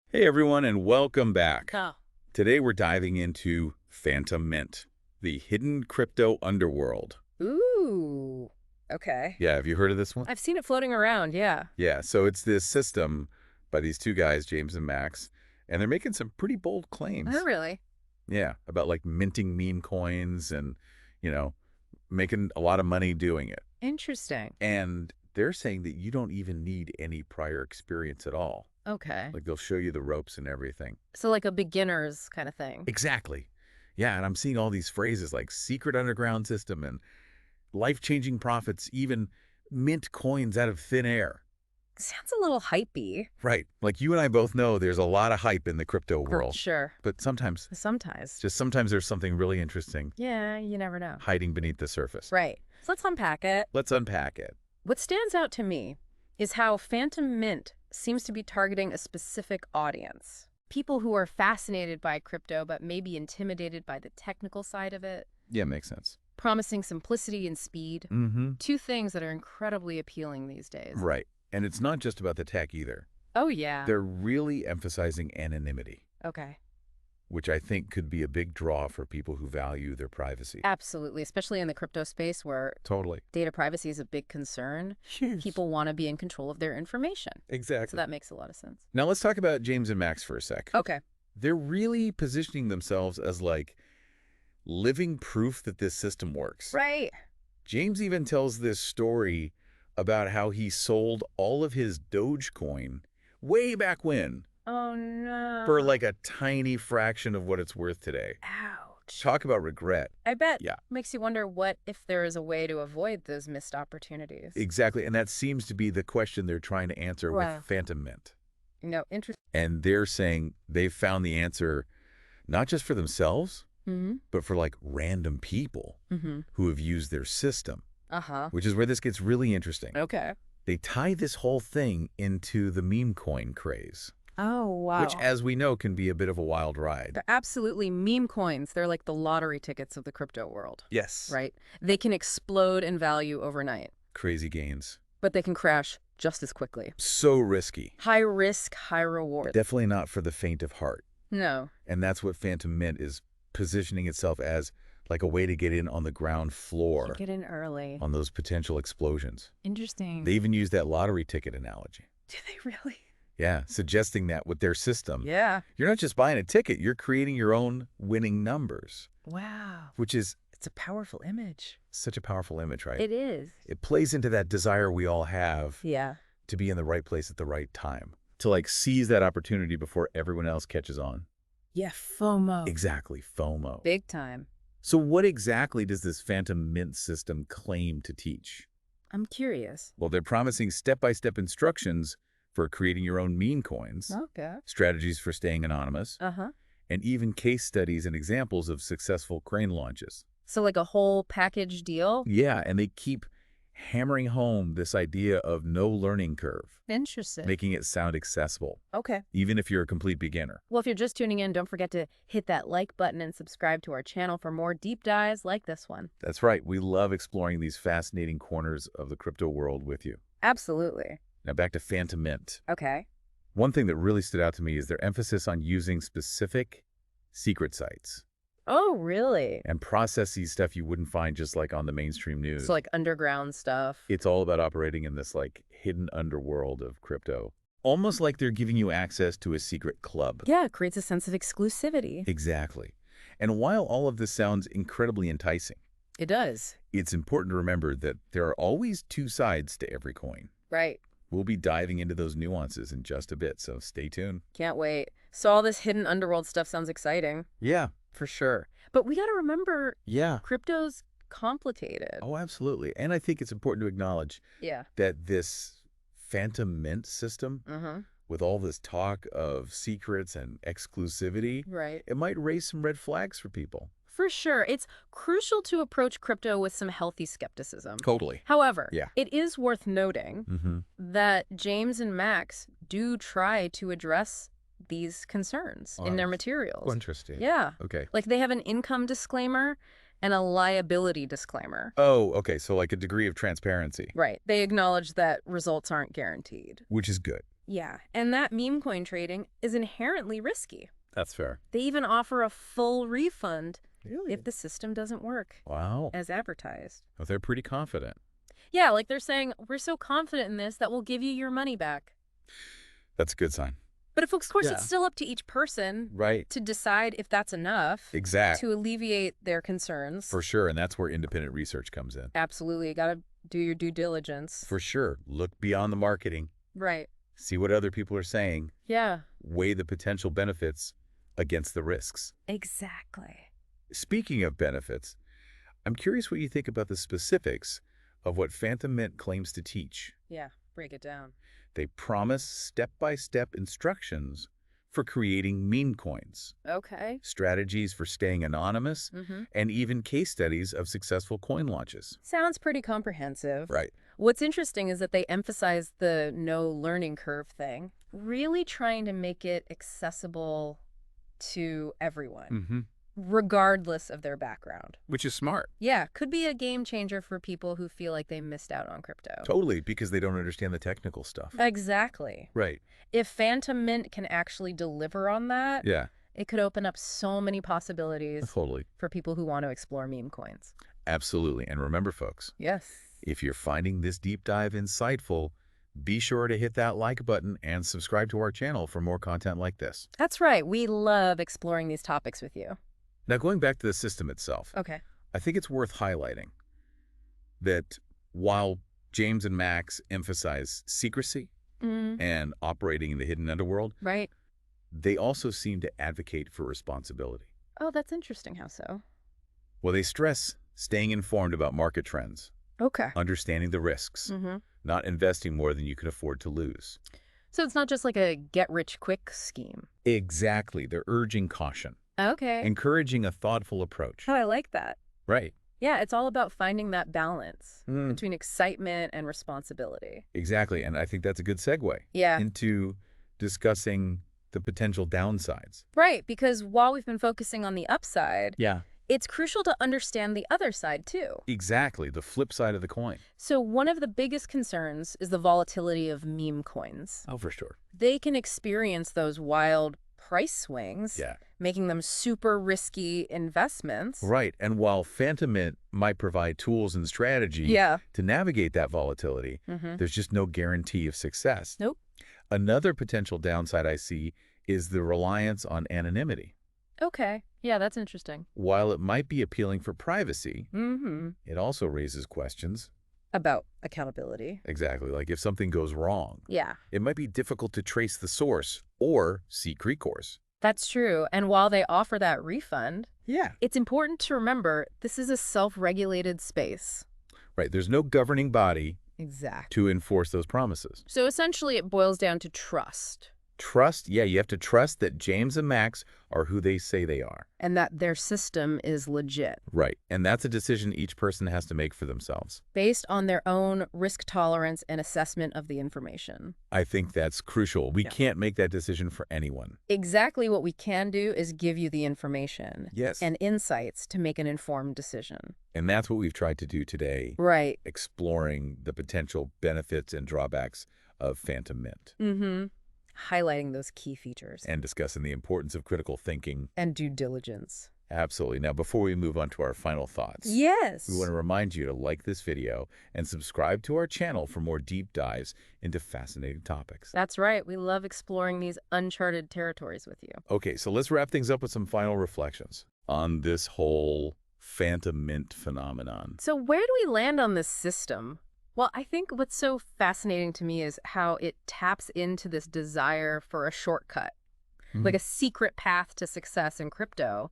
Hey everyone, and welcome back. Oh, Today we're diving into Phantom Mint, the hidden crypto underworld. ooh, okay. Yeah, have you heard of this one? I've seen it floating around, yeah. Yeah, so it's this system by these two guys, James and Max, and they're making some pretty bold Oh, claims. really? Yeah, about like minting meme coins and, you know, making a lot of money doing it. Interesting. And they're saying that you don't even need any prior experience at all. Okay. Like they'll show you the ropes and everything. So like a beginner's kind of thing. Exactly. Yeah, and I'm seeing all these phrases like secret underground system and life-changing profits, even mint coins out of thin air. Sounds a little hypey. Right. Like you and I both know there's a lot of hype in the crypto For world. sure. But sometimes, Sometimes. just sometimes there's something really interesting Yeah, you never know. hiding beneath the surface. Right. So let's unpack it. Let's unpack it. What stands out to me is how Phantom Mint seems to be targeting a specific audience. People who are fascinated by crypto but maybe intimidated by the technical side of it, Yeah, makes sense. promising simplicity and speed. Mm-hmm. Two things that are incredibly appealing these days. Right. And it's not just about the tech either. Oh, yeah. They're really emphasizing anonymity, Okay. which I think could be a big draw for people who value their privacy. Absolutely, especially in the crypto space where Totally. data privacy is a big concern. Huge. People want to be in control of their information. Exactly. So that makes a lot of sense. Now let's talk about James and Max for a sec. Okay. They're really positioning themselves as like living proof that this system works. Right. James even tells this story about how he sold all of his Dogecoin way back when Oh, no. for like a tiny fraction of what it's worth today. Ouch. Talk about regret. I bet. Yeah. Makes you wonder what if there is a way to avoid those missed opportunities. Exactly. And that seems to be the question they're trying to answer Wow. with Phantom Mint. Interesting. And they're saying they've found the answer not just for themselves, Mm-hmm. but for like random people Mm-hmm. who have used their system, Uh-huh. which is where this gets really interesting. Okay. They tie this whole thing into the meme coin craze, Oh, wow. which, as we know, can be a bit of a wild ride. They're absolutely meme coins. They're like the lottery tickets of the crypto world. Yes. Right? They can explode in value overnight, Crazy gains. but they can crash just as quickly. So risky. High risk, high reward. Definitely not for the faint of heart. No. And that's what Phantom Mint is positioning itself as, like a way to get in on the ground floor Get in early. on those potential explosions. Interesting. They even use that lottery ticket analogy. Do they really? Yeah, suggesting that with their system, Yeah. you're not just buying a ticket, you're creating your own winning numbers, Wow. which is It's a powerful image. such a powerful image, right? It is. It plays into that desire we all have Yeah. to be in the right place at the right time, to like seize that opportunity before everyone else catches on. Yeah, FOMO. Exactly, FOMO. Big time. So what exactly does this Phantom Mint system claim to teach? I'm curious. Well, they're promising step-by-step instructions for creating your own meme coins, Okay. strategies for staying anonymous, Uh-huh. and even case studies and examples of successful crane launches. So like a whole package deal? Yeah, and they keep hammering home this idea of no learning curve, Interesting. making it sound accessible, Okay. even if you're a complete beginner. Well, if you're just tuning in, don't forget to hit that like button and subscribe to our channel for more deep dives like this one. That's right. We love exploring these fascinating corners of the crypto world with you. Absolutely. Now back to Phantom Mint. Okay. One thing that really stood out to me is their emphasis on using specific secret sites Oh, really? and processes stuff you wouldn't find just like on the mainstream news. So like underground stuff. It's all about operating in this like hidden underworld of crypto. Almost like they're giving you access to a secret club. Yeah, it creates a sense of exclusivity. Exactly. And while all of this sounds incredibly enticing, It does. it's important to remember that there are always two sides to every coin. Right. We'll be diving into those nuances in just a bit, so stay tuned. Can't wait. So all this hidden underworld stuff sounds exciting. Yeah. For sure. But we got to remember Yeah. crypto's complicated. Oh, absolutely. And I think it's important to acknowledge Yeah. that this Phantom Mint system, Mm-hmm. with all this talk of secrets and exclusivity, Right. it might raise some red flags for people. For sure. It's crucial to approach crypto with some healthy skepticism. Totally. However, Yeah. it is worth noting Mm-hmm. that James and Max do try to address these concerns in their materials. Interesting. Yeah. Okay. Like they have an income disclaimer and a liability disclaimer. Oh, okay. So like a degree of transparency, Right. They acknowledge that results aren't guaranteed. which is good. Yeah, and that meme coin trading is inherently risky. That's fair. They even offer a full refund Really? if the system doesn't work Wow. as advertised. Well, they're pretty confident. Yeah, like they're saying, we're so confident in this that we'll give you your money back. That's a good sign. But of course, Yeah. it's still up to each person Right. to decide if that's enough Exactly. to alleviate their concerns. For sure. And that's where independent research comes in. Absolutely. You got to do your due diligence. For sure. Look beyond the marketing. Right. See what other people are saying. Yeah. Weigh the potential benefits against the risks. Exactly. Speaking of benefits, I'm curious what you think about the specifics of what Phantom Mint claims to teach. Yeah. Break it down. They promise step-by-step instructions for creating meme coins, Okay. strategies for staying anonymous, Mm-hmm. and even case studies of successful coin launches. Sounds pretty comprehensive. Right. What's interesting is that they emphasize the no learning curve thing, really trying to make it accessible to everyone, Mm-hmm. regardless of their background. Which is smart. Yeah, could be a game changer for people who feel like they missed out on crypto. Totally, because they don't understand the technical stuff. Exactly. Right. If Phantom Mint can actually deliver on that, Yeah, it could open up so many possibilities totally. for people who want to explore meme coins. Absolutely. And remember, folks, Yes. if you're finding this deep dive insightful, be sure to hit that like button and subscribe to our channel for more content like this. That's right. We love exploring these topics with you. Now, going back to the system itself, Okay. I think it's worth highlighting that while James and Max emphasize secrecy and operating in the hidden underworld, Right. they also seem to advocate for responsibility. Oh, that's interesting. How so? Well, they stress staying informed about market trends, Okay. understanding the risks, not investing more than you can afford to lose. So it's not just like a get-rich-quick scheme. Exactly. They're urging caution, Okay. encouraging a thoughtful approach. Oh, I like that. Right. Yeah, it's all about finding that balance between excitement and responsibility. Exactly. And I think that's a good segue Yeah. into discussing the potential downsides. Right, because while we've been focusing on the upside, Yeah. it's crucial to understand the other side too. Exactly. The flip side of the coin. So one of the biggest concerns is the volatility of meme coins. Oh, for sure. They can experience those wild price swings, Yeah. making them super risky investments. Right. And while Phantom Mint might provide tools and strategy Yeah. to navigate that volatility, Mm-hmm. there's just no guarantee of success. Nope. Another potential downside I see is the reliance on anonymity. Okay. Yeah, that's interesting. While it might be appealing for privacy, Mm-hmm. it also raises questions. About accountability. Exactly. Like if something goes wrong, Yeah, it might be difficult to trace the source or seek recourse. that's true. And while they offer that refund, Yeah. it's important to remember this is a self-regulated space. Right. There's no governing body Exactly. to enforce those promises. So essentially it boils down to trust. Trust, yeah, you have to trust that James and Max are who they say they are. And that their system is legit, Right. And that's a decision each person has to make for themselves. based on their own risk tolerance and assessment of the information. I think that's crucial. We Yeah. can't make that decision for anyone. Exactly what we can do is give you the information Yes. and insights to make an informed decision. And that's what we've tried to do today, Right. exploring the potential benefits and drawbacks of Phantom Mint Mm-hmm. Highlighting those key features. and discussing the importance of critical thinking. And due diligence. Absolutely. Now, before we move on to our final thoughts, Yes. we want to remind you to like this video and subscribe to our channel for more deep dives into fascinating topics. That's right. We love exploring these uncharted territories with you. Okay, so let's wrap things up with some final reflections on this whole Phantom Mint phenomenon. So where do we land on this system? Well, I think what's so fascinating to me is how it taps into this desire for a shortcut, like a secret path to success in crypto.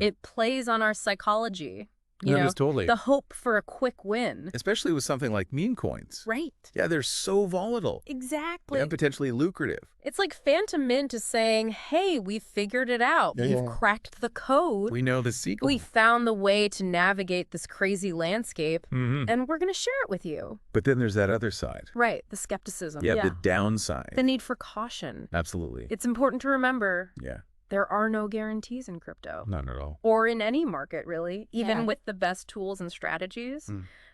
It plays on our psychology, you know, totally. the hope for a quick win. Especially with something like meme coins. Right. Yeah, they're so volatile Exactly. and potentially lucrative. It's like Phantom Mint is saying, hey, we figured it out. We've cracked the code. We know the secret. We found the way to navigate this crazy landscape, and we're going to share it with you. But then there's that other side. Right, the skepticism. Yeah, the downside. The need for caution. Absolutely. It's important to remember Yeah, there are no guarantees in crypto. not at all. Or in any market, really. Even Yeah. with the best tools and strategies,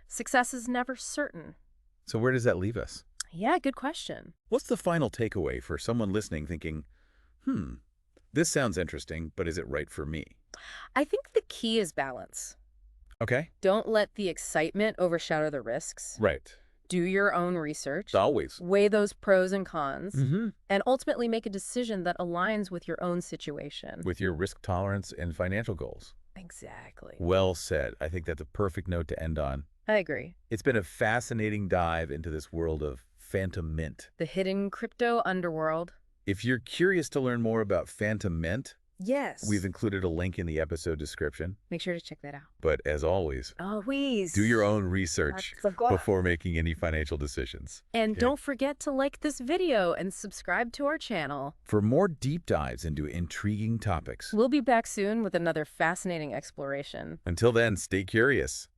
success is never certain. So where does that leave us? Yeah, good question. What's the final takeaway for someone listening thinking, this sounds interesting, but is it right for me? I think the key is balance. Okay. Don't let the excitement overshadow the risks. Right. Do your own research, Always. weigh those pros and cons, Mm-hmm. and ultimately make a decision that aligns with your own situation. With your risk tolerance and financial goals. Exactly. Well said. I think that's a perfect note to end on. I agree. It's been a fascinating dive into this world of Phantom Mint. The hidden crypto underworld. If you're curious to learn more about Phantom Mint, Yes. we've included a link in the episode description. Make sure to check that out. But as always, Always. do your own research That's of course. before making any financial decisions. And Okay. don't forget to like this video and subscribe to our channel. For more deep dives into intriguing topics. We'll be back soon with another fascinating exploration. Until then, stay curious.